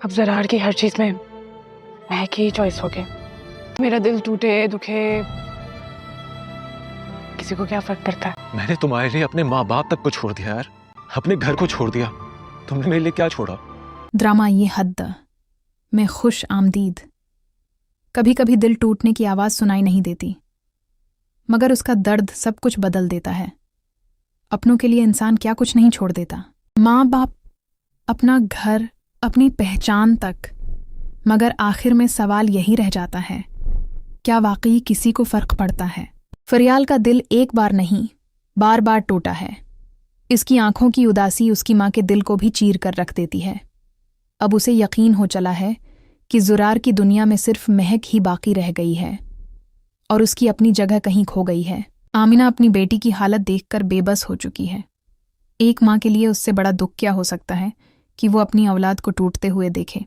अब ज़रार की हर चीज़ में महक ही चॉइस हो गई। मेरा दिल टूटे दुखे किसी को क्या फर्क पड़ता है। मैंने तुम्हारे लिए अपने माँ बाप तक को छोड़ दिया यार, अपने घर को छोड़ दिया। तुमने मेरे लिए क्या छोड़ा? ड्रामा ये हद में खुश आमदीद। कभी कभी दिल टूटने की आवाज़ सुनाई नहीं देती, मगर उसका दर्द सब कुछ बदल देता है। अपनों के लिए इंसान क्या कुछ नहीं छोड़ देता, माँ बाप, अपना घर, अपनी पहचान तक। मगर आखिर में सवाल यही रह जाता है, क्या वाकई किसी को फ़र्क पड़ता है? फरियाल का दिल एक बार नहीं, बार बार टूटा है। इसकी आंखों की उदासी उसकी माँ के दिल को भी चीर कर रख देती है। अब उसे यकीन हो चला है कि ज़ुरार की दुनिया में सिर्फ महक ही बाकी रह गई है और उसकी अपनी जगह कहीं खो गई है। आमिना अपनी बेटी की हालत देखकर बेबस हो चुकी है। एक माँ के लिए उससे बड़ा दुख क्या हो सकता है कि वो अपनी औलाद को टूटते हुए देखे।